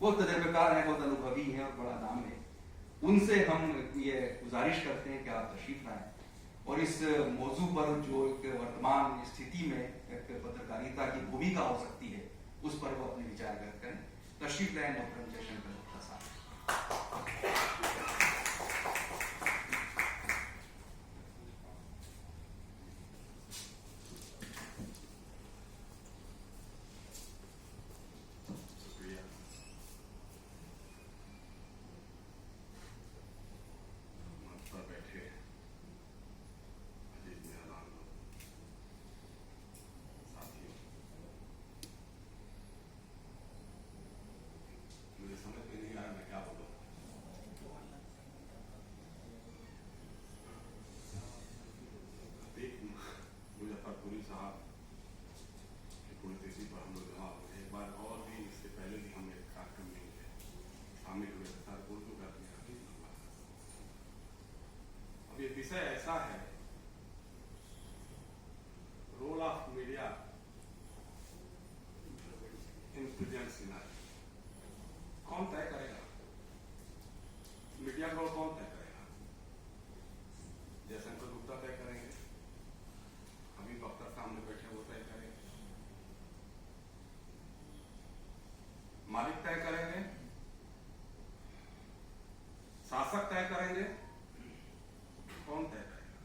बहुत तजर्बेकार हैं, बहुत अनुभवी हैं और बड़ा नाम है, उनसे हम ये गुजारिश करते हैं कि आप तशरीफ लाएं और इस मौजू पर जो एक वर्तमान स्थिति में एक पत्रकारिता की भूमिका हो सकती है उस पर वो अपने विचार व्यक्त करें। तशरीफ लाएं मोहतरम जयशंकर गुप्ता साहब। विषय ऐसा है, role of media in present scenario. कौन तय करेगा? मीडिया का रोल कौन तय करेगा? जयशंकर गुप्ता तय करेंगे, अभी वक्ता सामने बैठे वो तय करेंगे, मालिक तय करेंगे, शासक तय करेंगे, कौन तय करेगा?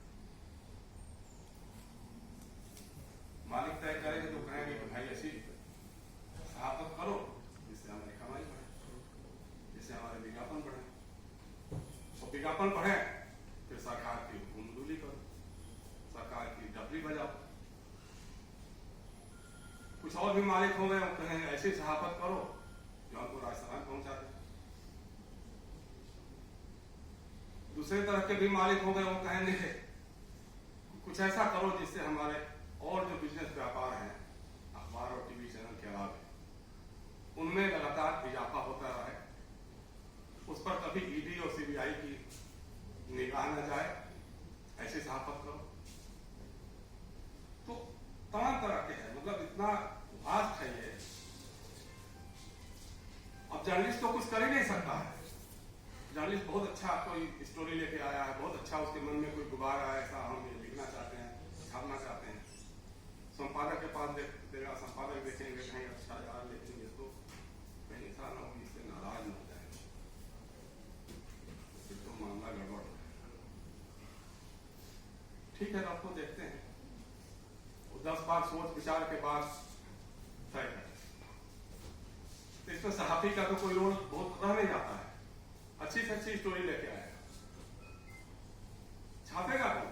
मालिक तय करेंगे तो कहेंगे कि भाई ऐसी सहाफत करो जिससे हमारी कमाई बढ़े, जिससे हमारे विज्ञापन बढ़े। तो विज्ञापन बढ़े फिर सरकार की हुकुमदुली करो, सरकार की डबली बजाओ। कुछ और भी मालिक हो गए, वो कहें ऐसी सहाफत करो जो हमको राजस्थान पहुंचा दे। दूसरे तरह के भी मालिक हो गए, वो कहेंगे कुछ ऐसा करो जिससे हमारे और जो बिजनेस व्यापार हैं अखबार और टीवी चैनल के अलावा उनमें लगातार इजाफा होता रहे, उस पर कभी ईडी और सीबीआई की निगाह न जाए, ऐसी सहाफत करो। तो तमाम तरह के हैं, मतलब इतना वास्ट है ये। अब जर्नलिस्ट तो कुछ कर ही नहीं सकता है। जर्नलिस्ट बहुत अच्छा कोई स्टोरी लेके आया है, बहुत अच्छा उसके मन में कोई गुबार आया, ऐसा हम ये लिखना चाहते हैं, छापना चाहते हैं, संपादक के पास देगा, संपादक देखेंगे कहीं अच्छा यार लिखेंगे तो कहीं ऐसा ना हो इससे नाराज न हो जाए, फिर तो मामला गड़बड़ हो जाएगा। ठीक है, आपको देखते हैं, 10 बार सोच विचार के बाद तय करें। तो इसमें सहाफी का तो कोई रोल बहुत रह नहीं जाता है। अच्छी से अच्छी स्टोरी लेके आएगा, छापेगा कौन,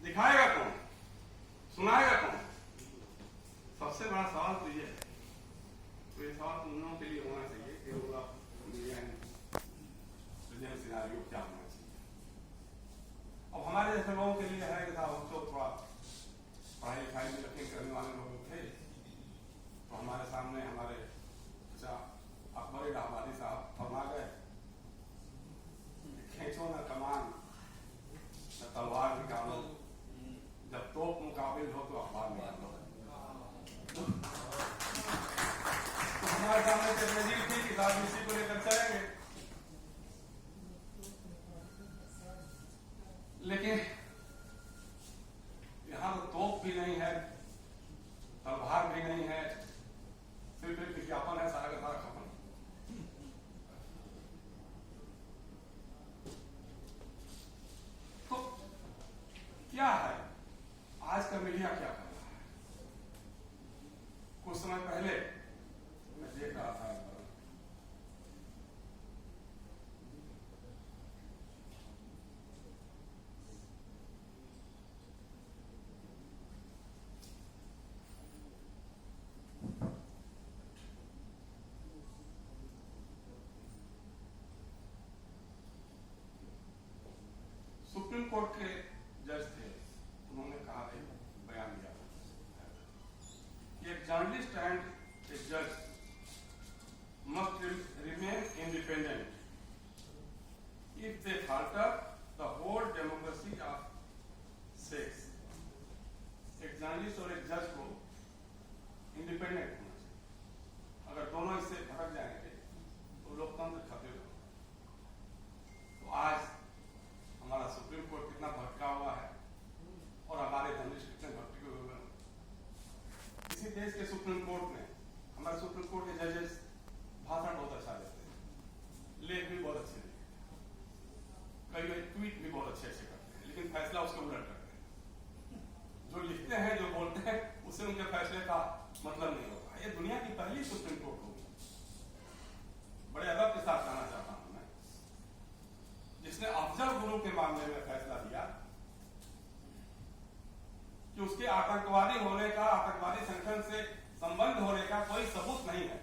दिखाएगा कौन, सुनाएगा कौन? सबसे बड़ा सवाल तो ये है। तो ये सवाल तुम लोगों के लिए होना चाहिए कि role of media in present scenario क्या होना चाहिए। अब हमारे जैसे लोगों के लिए है कि हम तो थोड़ा पढ़ाई लिखाई में यकीन करने वाले लोग थे, तो हमारे सामने हमारे अकबर इलाहाबादी साहब फरमा गए, खींचो न कमान न तलवार निकालो, जब तोप मुकाबिल हो तो अखबार निकालो। तो हमारे सामने टेक्नोलॉजी थी कि राजनीति को लेकर चलेंगे, लेकिन यहां तो तोप भी नहीं है, तलवार भी नहीं है, सिर्फ एक विज्ञापन है, सारा का सारा खपन। तो क्या है आज का मीडिया, क्या कर रहा है? कुछ समय पहले मैं देख रहा था, सुप्रीम कोर्ट के जज थे, उन्होंने कहा है, बयान दिया कि एक जर्नलिस्ट एंड ए जज must remain independent. If they falter, the whole democracy of shakes. एक जर्नलिस्ट और एक जज को इंडिपेंडेंट होना चाहिए। अगर दोनों इससे भटक जाएंगे किसी देश के सुप्रीम कोर्ट में, हमारे सुप्रीम कोर्ट के जजेस भाषण बहुत अच्छा देते हैं, लेख भी बहुत अच्छे लिखते हैं, कई कई ट्वीट भी बहुत अच्छे अच्छे करते हैं, लेकिन फैसला उसके उलट करते हैं। जो लिखते हैं, जो बोलते हैं, उससे उनके फैसले का मतलब नहीं होगा। ये दुनिया की पहली सुप्रीम कोर्ट होगी, बड़े अदब के साथ कहना चाहता हूं मैं, जिसने अफजल गुरु के मामले में फैसला दिया कि उसके आतंकवादी होने का, आतंकवादी संगठन से संबंध होने का कोई सबूत नहीं है,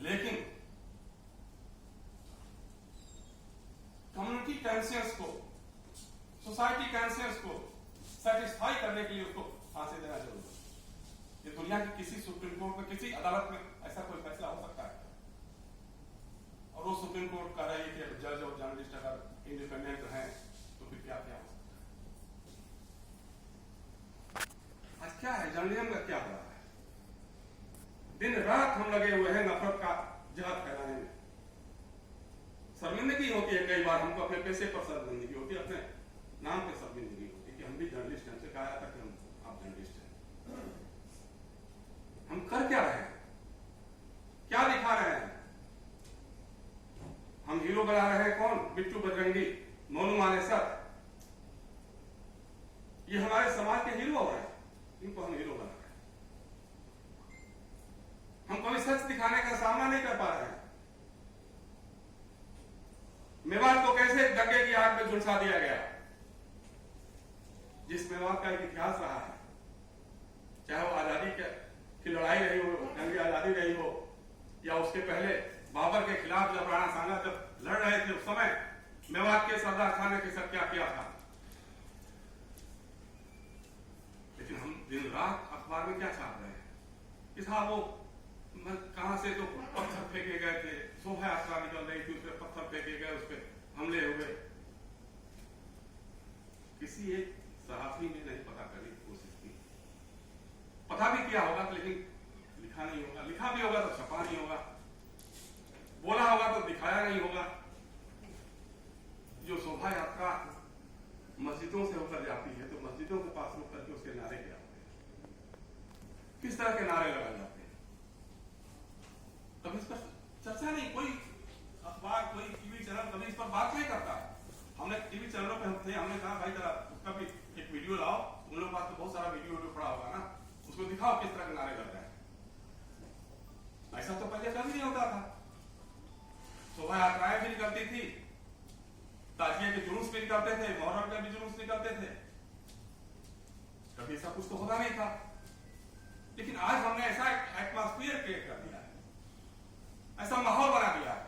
लेकिन कम्युनिटी कॉन्शियस को, सोसाइटी कॉन्शियस को सेटिस्फाई करने के लिए उसको फांसी देना जरूरी है। ये दुनिया की किसी सुप्रीम कोर्ट में, किसी अदालत में ऐसा कोई फैसला हो सकता है? और वो सुप्रीम कोर्ट कह रही है कि जज और जर्नलिस्ट अगर इंडिपेंडेंट हैं तो फिर क्या क्या हो सकता है? आज क्या है, जर्नलिज्म का क्या हो रहा है? दिन रात हम लगे हुए हैं नफरत का जहर फैलाने में। शर्मिंदगी होती है कई बार, हमको अपने पैसे पर शर्मिंदगी होती है, अपने नाम पे शर्मिंदगी होती है कि हम भी जर्नलिस्ट हैं। हमसे कहा था कि आप जर्नलिस्ट हैं। हम कर क्या रहे हैं, क्या दिखा रहे हैं? हम हीरो बना रहे हैं कौन? बिट्टू बजरंगी, मोनू मानेसर, ये हमारे समाज के हीरो हो रहे हैं, इनको हम हीरो बना रहे हैं। हम कभी सच दिखाने का सामना नहीं कर पा रहे हैं। मेवात को कैसे दंगे की आग में झुलसा दिया गया, जिस मेवात का एक इतिहास रहा है, चाहे वो आजादी की लड़ाई रही हो, जंगी आजादी रही हो, या उसके पहले बाबर के खिलाफ जब राणा सांगा जब लड़ रहे थे, उस समय मेवात के सरदार खान ने किस क्या किया था। लेकिन हम दिन रात अखबार में क्या छाप रहे हैं कि साहब वो कहां से तो पत्थर फेंके गए थे, शोभा यात्रा निकल रही थी, उसपे पत्थर फेंके गए, उसपे हमले हुए। किसी एक सहाफी ने नहीं पता करने की कोशिश की, पता भी किया होगा लेकिन लिखा नहीं होगा, लिखा भी होगा तो छपा नहीं होगा, बोला होगा तो दिखाया नहीं होगा। जो शोभा यात्रा मस्जिदों से होकर जाती है तो मस्जिदों के पास रुक करके उसके नारे क्या होते हैं, किस तरह के नारे लगाए जाते हैं, कभी इस पर चर्चा नहीं, कोई अखबार, कोई टीवी चैनल कभी इस पर बात नहीं करता। हमने टीवी चैनलों पे हम थे, हमने कहा भाई जरा उसका भी एक वीडियो लाओ, उन लोगों के पास तो बहुत सारा वीडियो पड़ा होगा ना, उसको दिखाओ किस तरह के नारे लग रहे हैं। ऐसा तो पहले कभी नहीं होता था। शोभा यात्राएं भी निकलती थी, ताजिए के जुलूस भी निकलते थे, मुहर्रम के भी जुलूस निकलते थे, कभी ऐसा कुछ तो होता नहीं था। लेकिन आज हमने ऐसा एटमॉस्फेयर क्रिएट कर दिया है, ऐसा माहौल बना दिया है।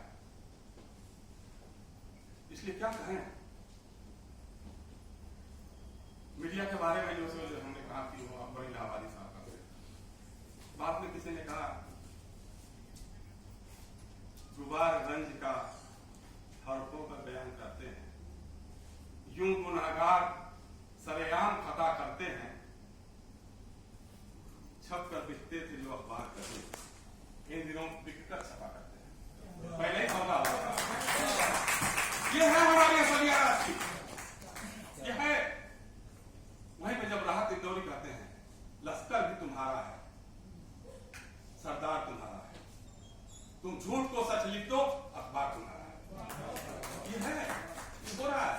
इसलिए क्या कहें, मीडिया के बारे में जो हमने कहा कि वो अकबर इलाहाबादी साहब का बात में किसी ने कहा गुबारगंज का हरफों का बयान करते हैं, यूं गुनहगार सरेआम खता करते हैं, छप कर बिकते थे जो अखबार करते, इन दिनों बिककर छपा करते हैं। पहले ही सौदा होता था। ये है हमारी असलियत आज की, ये है। वहीं पे जब राहत इंदौरी कहते हैं लश्कर भी तुम्हारा है, सरदार तुम्हारा है, तुम झूठ को सच लिख दो, अखबार तुम्हारा है। ये है, ये हो रहा है।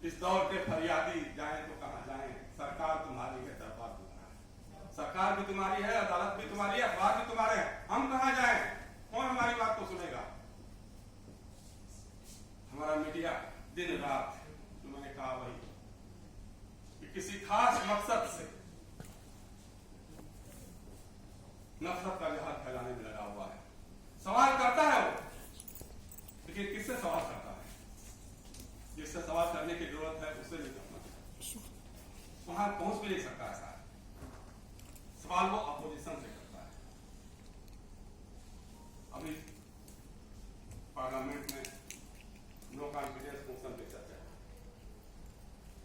इस दौर के फरियादी जाएं तो कहां जाएं, सरकार तुम्हारी है, दरबार तुम्हारा है। सरकार भी तुम्हारी है, अदालत भी तुम्हारी है, अखबार भी तुम्हारे हैं, हम कहां जाएं? कौन हमारी बात को सुनेगा? हमारा मीडिया दिन रात, जो मैंने कहा वही, कि किसी खास मकसद से नफरत का जहर फैलाने में लगा हुआ है। सवाल करता है वो, लेकिन किससे सवाल करता है? जिससे सवाल करने की जरूरत है उससे नहीं करना, वहां पहुंच भी नहीं सकता। ऐसा सवाल वो अपोजिशन से करता है। अभी पार्लियामेंट में नो कॉन्फिडेंस मोशन पे चर्चा है,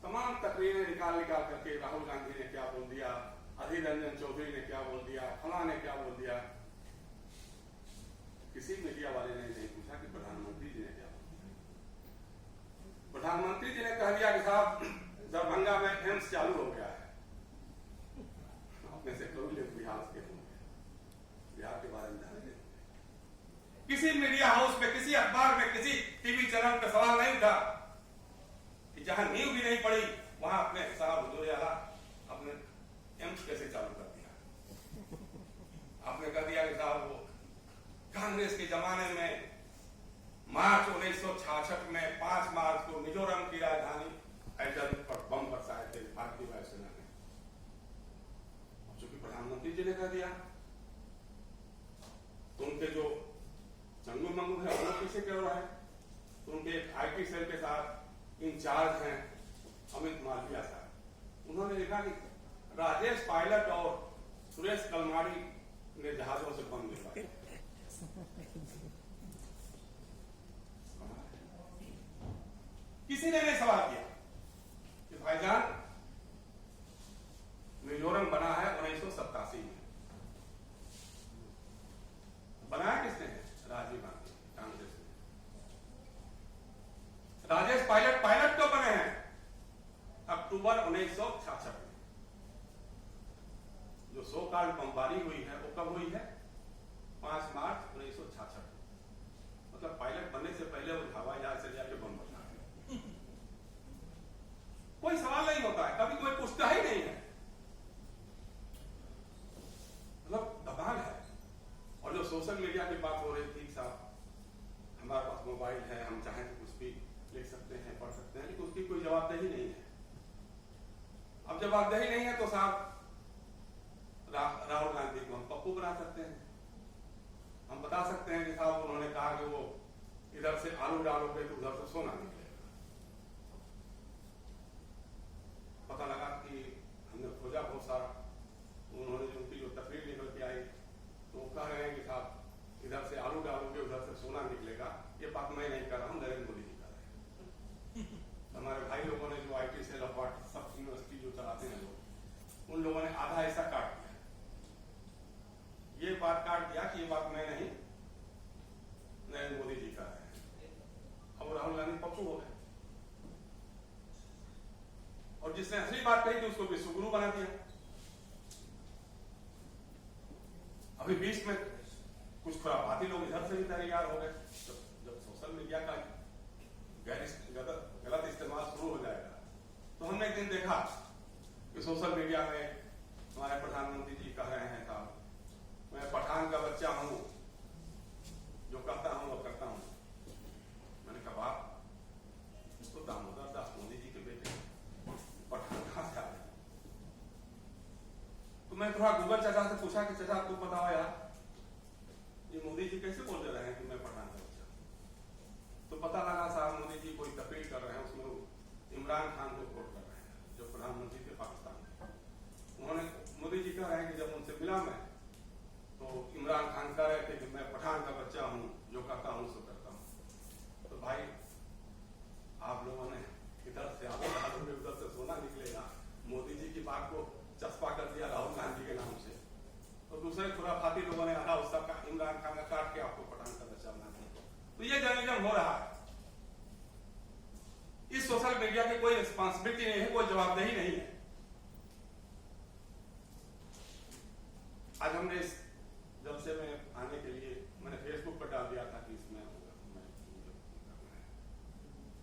तमाम तकरीरें निकाल करके राहुल गांधी ने क्या बोल दिया, अधीर रंजन चौधरी ने क्या बोल दिया, फला ने क्या बोल दिया। किसी मीडिया वाले ने नहीं पूछा कि प्रधानमंत्री जी ने क्या बोल दिया। प्रधानमंत्री जी ने कह दिया कि साहब दरभंगा में एम्स चालू हो गया है, अपने से कभी लोग बिहार के होंगे, बिहार के बारे में जाने नहीं। किसी मीडिया हाउस में, किसी अखबार में, किसी टीवी चैनल पर सवाल नहीं उठा कि जहां नींव भी नहीं पड़ी वहां अपने साहब हुजूर आला अपने एम्स कैसे चालू कर दिया। आपने कह दिया कि साहब वो कांग्रेस के जमाने में मार्च 1966 में 5 मार्च को मिजोरम की राजधानी एडल पर बम बरसाए थे भारतीय वायुसेना ने। चूंकि प्रधानमंत्री जी ने कह दिया तो उनके जो चंगू मंगू है वो किसे कह रहा है, तो उनके एक IT सेल के साथ इंचार्ज हैं अमित मालविया साहब, उन्होंने लिखा कि राजेश पायलट और सुरेश कलमाड़ी ने जहाजों से बम गिरवाए। किसी ने नहीं सवाल किया कि भाईजान मिजोरम बना है 1987 में, बनाया किसने है? राजीव गांधी, कांग्रेस ने। राजेश पायलट तो बने हैं अक्टूबर 1966 में। जो सो कॉल्ड बमबारी हुई है वो कब हुई है? 5 मार्च 1966 में। मतलब पायलट बनने से पहले वो हवाई जहाज से जाके बम बना है। कोई सवाल नहीं होता है, कभी कोई पूछता ही नहीं है, मतलब दबाव है। और जो सोशल मीडिया की बात हो रही थी साहब, हमारे पास मोबाइल है, हम चाहें तो कुछ भी लिख सकते हैं, पढ़ सकते हैं, लेकिन उसकी कोई जवाबदेही नहीं है। अब जवाबदेही नहीं है तो साहब राहुल गांधी को हम पप्पू बना सकते हैं, हम बता सकते हैं कि साहब उन्होंने कहा कि वो इधर से आलू डालोगे तो उधर से सोना निकलेगा। पता लगा कि हमने खोजा बहुत सारा, उन्होंने जो उनकी जो तस्वीर निकल के आई तो वो कह रहे हैं कि साहब इधर से आलू डालोगे उधर से सोना निकलेगा। ये बात मैं नहीं कर रहा हूँ, नरेंद्र मोदी जी कर रहे हैं। हमारे भाई लोगों ने जो IT cell of WhatsApp university जो चलाते हैं लोग, उन लोगों ने आधा ऐसा काट दिया, ये बात काट दिया कि ये बात मैं नहीं, नरेंद्र मोदी जी का है। अब राहुल गांधी पप्पू हो गए और जिसने असली बात कही थी उसको विश्वगुरु बना दिया। अभी बीच में कुछ खुराफाती लोग इधर से भी तैयार हो गए। जब सोशल मीडिया का गलत इस्तेमाल शुरू हो जाएगा तो हमने एक दिन देखा कि सोशल मीडिया में हमारे प्रधानमंत्री जी कह रहे हैं साहब मैं पठान का बच्चा हूं, जो कहता हूं वो करता हूं। मैंने कहा तो दामोदर दास मोदी जी के बेटे पठान कहां से आ गए? तो मैं थोड़ा गूगल चाचा से पूछा कि चाचा तू बताओ यार ये मोदी जी कैसे बोल रहे हैं कि मैं पठान का बच्चा? तो पता लगा साहब मोदी जी कोई तकरीर कर रहे हैं, उसमें इमरान खान को कोट कर रहे हैं जो प्रधानमंत्री थे पाकिस्तान में। उन्होंने मोदी जी कह रहे हैं कि जब उनसे मिला मैं तो इमरान खान कह रहे थे कि मैं पठान का बच्चा हूं, जो कहता हूं सो करता हूं। तो भाई आप लोगों ने इधर से आलू डालोगे उधर से सोना निकलेगा, मोदी जी की बात को चस्पा कर दिया राहुल गांधी के नाम से। तो दूसरे खुराफाती लोगों ने आधा उसका इमरान खान का काट के आपको पठान का बच्चा बना दिया। तो ये जर्नलिज्म हो रहा है। इस सोशल मीडिया की कोई रिस्पॉन्सिबिलिटी नहीं है, कोई जवाबदेही नहीं है। आज हमने इस जब से मैं आने के लिए मैंने फेसबुक पर डाल दिया था कि इसमें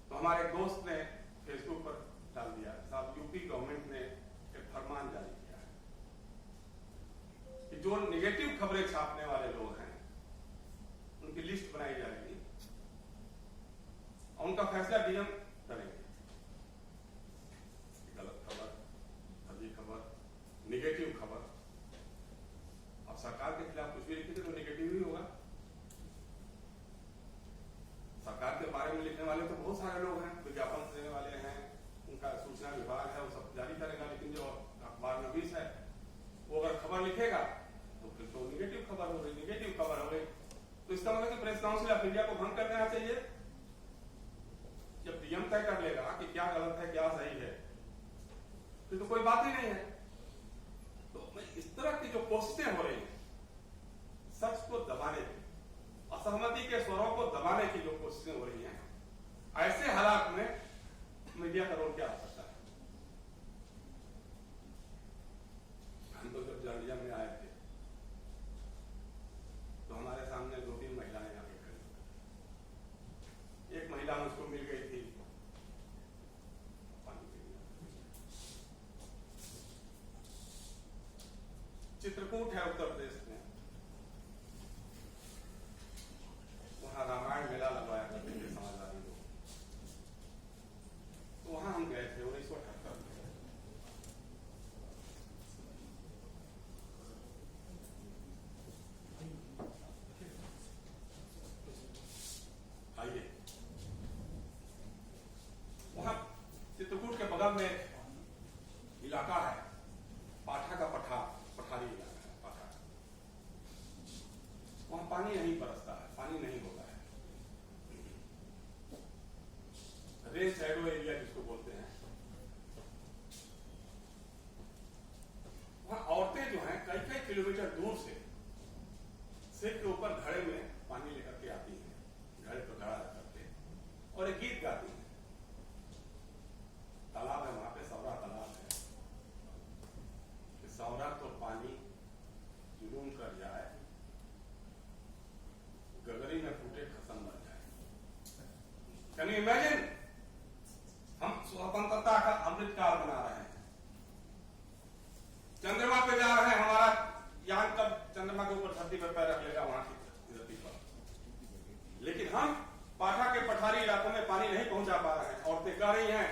तो हमारे दोस्त ने फेसबुक पर डाल दिया साहब यूपी गवर्नमेंट ने एक फरमान जारी किया है कि जो नेगेटिव खबरें छापने वाले लोग हैं उनकी लिस्ट बनाई जाएगी और उनका फैसला डीएम करेंगे। गलत खबर, फर्जी खबर, नेगेटिव खबर, अब सरकार के खिलाफ कुछ भी लिखेंगे तो नेगेटिव ही होगा। सरकार के बारे में लिखने वाले तो बहुत सारे लोग हैं, विज्ञापन देने वाले हैं, उनका सूचना विभाग है, वो सब जारी करेगा। लेकिन जो अखबार नवीस है वो अगर खबर लिखेगा तो फिर तो नेगेटिव खबर हो गई, नेगेटिव खबर हो गई। तो इसका मतलब कि प्रेस काउंसिल ऑफ इंडिया को भंग कर देना चाहिए। जब डीएम तय कर लेगा कि क्या गलत है क्या सही है फिर तो कोई बात ही नहीं है। तो इस तरह की जो कोशिशें हो रही है सच को दबाने की, असहमति के स्वरों को दबाने की जो कोशिशें हो रही हैं, ऐसे हालात में मीडिया का रोल क्या हो सकता है? चित्रकूट है उत्तर प्रदेश में, वहां रामायण मेला लगवाया करते थे समाजवादी लोग, तो वहां हम गए थे 1978 में। आइए, वहां चित्रकूट के बगल में इलाका है पाठा का पठारी इलाका है पाठा। वहां पानी नहीं बरसता है, पानी नहीं होता है, रेन शैडो एरिया जिसको बोलते हैं। वहां औरतें जो हैं कई कई किलोमीटर दूर से सिर के ऊपर घड़े में पानी लेकर के आती हैं, घड़े पर घड़ा करके, और एक गीत गाती हैं। तालाब है वहां पे, सौरा तालाब है, सौरा तो पानी जुलूम कर जाए, गगरी में फूटे खसम मर जाए। Can you imagine? हम स्वतंत्रता का अमृत काल बना रहे हैं, चंद्रमा पे जा रहे हैं, हमारा यान कब चंद्रमा के ऊपर धरती पर पैर रख लेगा, वहां की धरती पर। लेकिन हम पाठा के पठारी इलाकों में पानी नहीं पहुंचा पा रहे हैं। औरतें कह रही हैं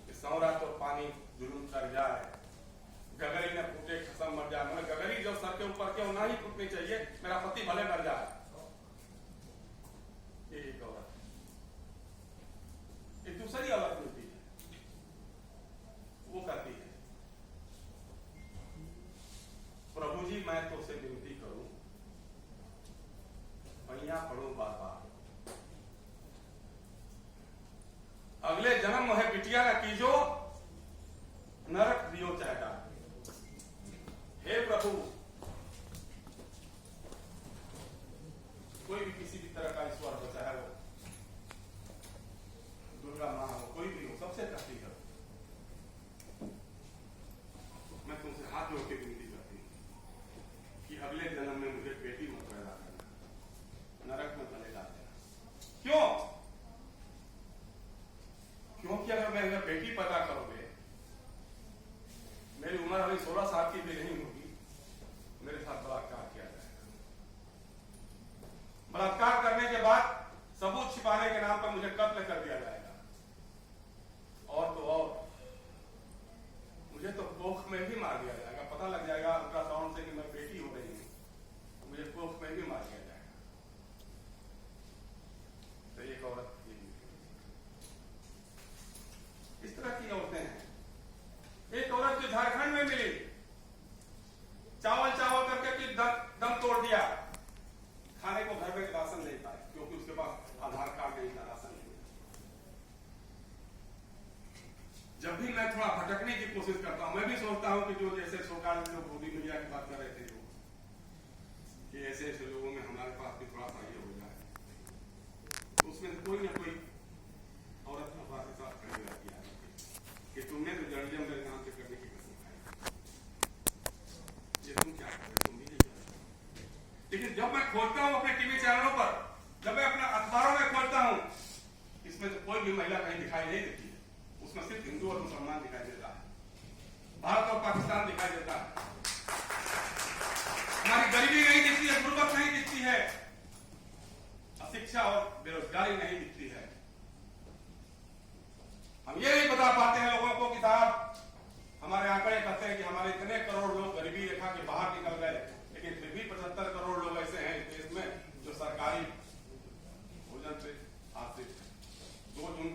कि सौरा तो पानी जुलूम कर जाए, गगरी में फूटे खसम मर जाए। मतलब गगरी जो सर के ऊपर के ना ही फूटनी चाहिए, मेरा पति भले मर जाए। एक औरत, एक दूसरी औरत मिलती है, वो कहती है, प्रभु जी मैं तो से विनती करूं, मैया पढ़ो बार बार, अगले जन्म है बिटिया न कीजो, नरक दियो चाहता। हे प्रभु, कोई भी किसी भी तरह का ईश्वर हो, चाहे वो दुर्गा मां हो, कोई भी हो, सबसे कहती है, मैं तुमसे हाथ जोड़ के विनती करती हूँ कि अगले जन्म में मुझे बेटी मत पैदा करना, नरक में भले डाल देना। क्यों? क्योंकि अगर मैं बेटी पैदा करोगे, मेरी उम्र अभी 16 साल की भी नहीं होगी, मेरे साथ बलात्कार किया जाएगा। बलात्कार करने के बाद सबूत छिपाने के नाम पर मुझे कत्ल कर दिया जाएगा। और तो और मुझे तो कोख में भी मार दिया जाएगा। पता लग जाएगा अल्ट्रासाउंड से कि मैं बेटी हो रही हूं, तो मुझे कोख में भी मार दिया जाएगा। तो एक औरत, इस तरह की औरतें हैं। एक औरत जो झारखंड में मिली, चावल करके कि दम तोड़ दिया, खाने को घर में राशन नहीं पाए, क्योंकि उसके पास आधार कार्ड नहीं था, राशन नहीं। जब भी मैं थोड़ा भटकने की कोशिश करता हूं, मैं भी सोचता हूं कि जो जैसे सरकार जो मोदी मीडिया की बात कर रहे थे, जो कि ऐसे ऐसे लोगों में हमारे पास भी थोड़ा सा ये हो जाए, तो उसमें कोई ना कोई औरत हमारे साथ खड़ी रहती है कि तुमने तो जर्नलिज्म मेरे नाम से करने की कसम खाई, ये तुम क्या कर रहे हो, तुम भी नहीं कर रहे। लेकिन जब मैं खोलता हूं अपने टीवी चैनलों पर, जब मैं अपने अखबारों में खोलता हूं, इसमें तो कोई भी महिला कहीं दिखाई नहीं देती है। उसमें सिर्फ हिंदू और मुसलमान दिखाई देता है, भारत और पाकिस्तान दिखाई देता है। हमारी गरीबी नहीं दिखती है, गुर्बत नहीं दिखती है, अशिक्षा और बेरोजगारी नहीं दिखती है। हम ये नहीं बता पाते हैं लोगों को कि साहब हमारे आंकड़े कहते हैं कि हमारे इतने करोड़ लोग गरीबी रेखा के बाहर निकल गए, लेकिन फिर भी 75 करोड़ लोग ऐसे हैं इस देश में जो सरकारी भोजन से आश्रित है। 2 जून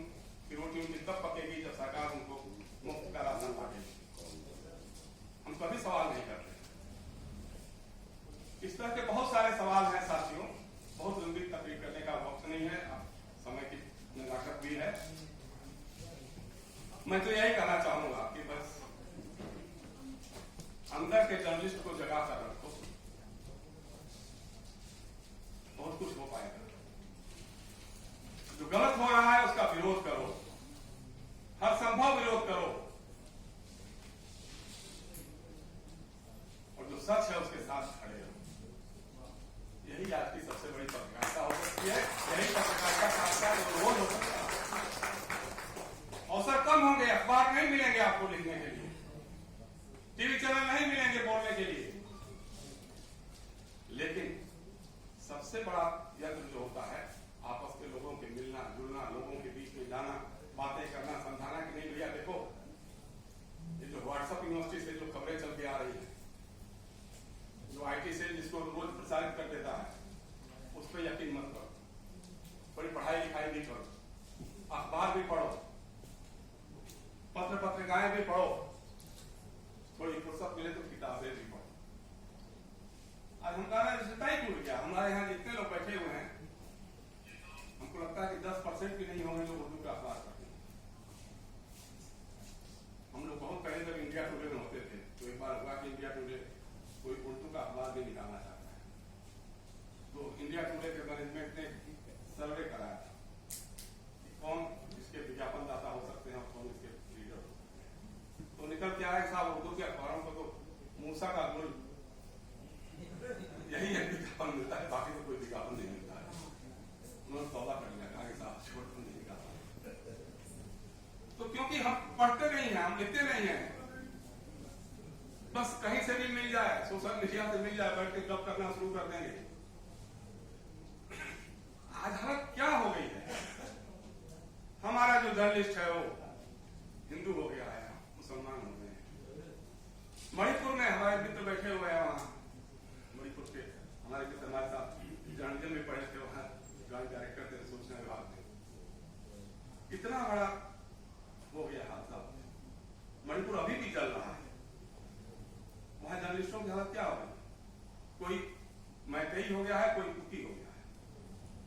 की रोटी उनकी तब पकेगी जब सरकार उनको मुफ्त का राशन बांटेगी। हम कभी सवाल नहीं करते। इस तरह के बहुत सारे सवाल हैं साथियों, बहुत लंबी तकरीर करने का वक्त नहीं है, समय की नजाकत भी है। मैं तो यही कहना चाहूंगा कि बस अंदर के जर्नलिस्ट को जगा कर रखो, बहुत कुछ हो पाएगा। जो गलत हो रहा है उसका विरोध करो, हर संभव विरोध करो, और जो सच है उसके साथ खड़े रहो। यही आज की सबसे बड़ी पत्रकारिता हो सकती है, यही पत्रकारिता का रोल हो सकता है। अवसर कम होंगे, अखबार नहीं मिलेंगे आपको लिखने के लिए, टीवी चैनल नहीं मिलेंगे बोलने के लिए, लेकिन सबसे बड़ा यंत्र जो होता है आपस के लोगों के मिलना जुलना, लोगों के बीच में जाना, बातें करना, समझाना कि नहीं भैया देखो ये जो व्हाट्सएप यूनिवर्सिटी से जो खबरें चल के आ रही है, जो आईटी सेल जिसको रोज प्रसारित कर देता है, उस पर यकीन मत करो। थोड़ी पढ़ाई लिखाई भी करो, अखबार भी पढ़ो, पत्र पत्रिकाएं भी पढ़ो, थोड़ी फुर्सत मिले तो किताबें भी पढ़ो। आज हमारा रिश्ता ही टूट गया। हमारे यहाँ जितने लोग बैठे हुए हैं, हमको लगता है कि 10% भी नहीं होंगे जो उर्दू का अखबार पढ़ते हैं। हम लोग बहुत पहले जब इंडिया टुडे में होते थे तो एक बार हुआ कि इंडिया टुडे कोई उर्दू का अखबार भी निकालना चाहता है, तो इंडिया टुडे के मैनेजमेंट ने सर्वे कराया था कि कौन इसके विज्ञापनदाता हो सकते हैं और कौन इसके लीडर हो सकते हैं। तो निकल के आए साहब उर्दू के अखबारों को तो मूसा का गुल यही एक विज्ञापन मिलता है, बाकी तो कोई विज्ञापन नहीं मिलता है। उन्होंने तौबा कर लिया, कहा कि साहब छोड़ तो नहीं निकाला। तो क्योंकि हम पढ़ते नहीं हैं, हम लिखते नहीं हैं, बस कहीं से भी मिल जाए, सोशल मीडिया से मिल जाए, बैठ के जॉब करना शुरू कर देंगे। आज हालत क्या हो गई है, हमारा जो जर्नलिस्ट है वो हिंदू हो गया है, मुसलमान हो गए हैं। मणिपुर में हमारे मित्र बैठे हुए हैं, वहां मणिपुर के हमारे मित्र हमारे साथ जर्नलिज्म में पढ़े थे, वहां जॉइंट डायरेक्टर थे सूचना विभाग में। इतना बड़ा हो गया हादसा, मणिपुर अभी भी चल रहा है। वहां जर्नलिस्टों की हालत क्या हो गई, कोई मैतेई हो गया है, कोई कुकी हो गया है,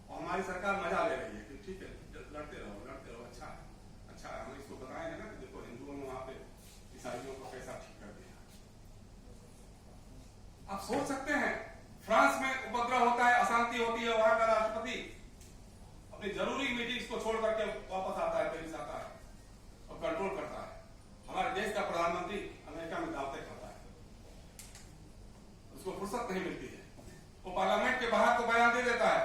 और हमारी सरकार मजा ले रही है कि ठीक है लड़ते रहो, अच्छा है, अच्छा है। हम इसको बताएंगे ना कि देखो हिंदुओं ने वहां पे ईसाइयों को कैसा ठीक कर दिया। आप सोच सकते हैं फ्रांस में उपद्रव होता है, अशांति होती है, वहां का राष्ट्रपति अपनी जरूरी मीटिंग्स को छोड़ करके वापस आता है, पेरिस आता है और कंट्रोल करता है। हमारे देश का प्रधानमंत्री अमेरिका में दावतें खाता है, उसको फुर्सत नहीं मिलती है। वो पार्लियामेंट के बाहर तो बयान दे देता है,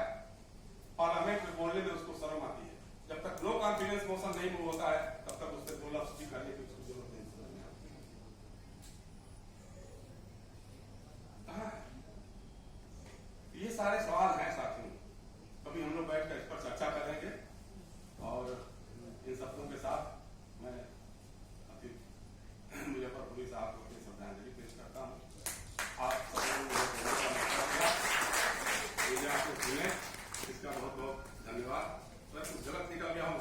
पार्लियामेंट में बोलने में उसको शर्म आती है। जब तक नो कॉन्फिडेंस मोशन नहीं मूव होता है तब तक उससे 2 लफ्ज भी करने की उसको जरूरत नहीं समझ में आती है। ये सारे सवाल हैं साथियों, कभी हम लोग बैठकर इस पर चर्चा करेंगे। और इन शब्दों के साथ मैं मुजफ्फरपुरी साहब को अपनी श्रद्धांजलि पेश करता हूँ। आप सब सुने, इसका बहुत बहुत धन्यवाद। कुछ गलत निकल गया हूँ,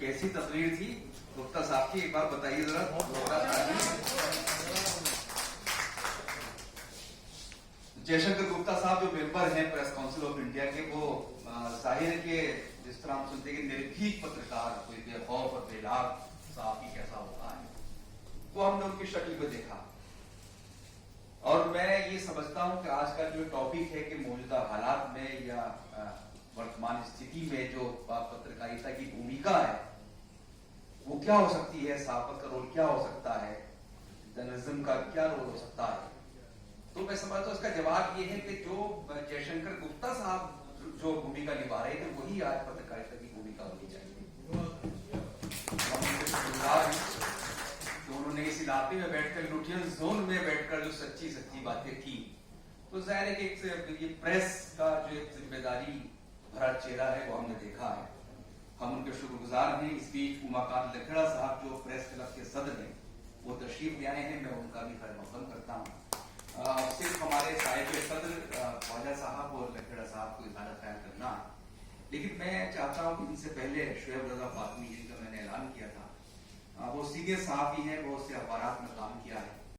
कैसी तस्वीर थी गुप्ता साहब की, एक बार बताइए जरा। जयशंकर गुप्ता साहब जो मेंबर हैं प्रेस काउंसिल ऑफ इंडिया के, वो जाहिर के जिस तरह हम सुनते हैं कि निर्भीक पत्रकार, कोई बेखौफ और बेलाग साहब की कैसा होता है, वो हमने उनकी शक्ल में देखा। और मैं ये समझता हूं कि आज का जो टॉपिक है कि मौजूदा हालात में या वर्तमान स्थिति में जो पत्रकारिता की भूमिका है वो क्या हो सकती है, सहाफत का रोल क्या हो सकता है, जर्नलिज्म का क्या रोल हो सकता है। तो मैं समझता हूं इसका जवाब ये है कि जो जयशंकर गुप्ता साहब जो भूमिका निभा रहे थे वही आज पत्रकारिता की भूमिका होनी चाहिए। तो उन्होंने इस इलाके में बैठकर, न्यूट्रियल जोन में बैठकर जो सच्ची बातें की, तो जाहिर है कि ये प्रेस का जो एक जिम्मेदारी भरा चेहरा है वो हमने देखा है। हम उनके शुक्रगुजार हैं। इस बीच उमाकांत लखेड़ा साहब जो प्रेस क्लब के सदर हैं वो तशरीफ ले आए हैं, मैं उनका भी खैर मकदम करता हूँ। सिर्फ हमारे साहिब सदर ख्वाजा साहब और लखेड़ा साहब को इजाजत ख्याल करना है, लेकिन मैं चाहता हूँ कि इनसे पहले शुएब रजा फातमी जिनका मैंने ऐलान किया था, वो सीनियर साहबी हैं, बहुत से अखबारात में काम किया है,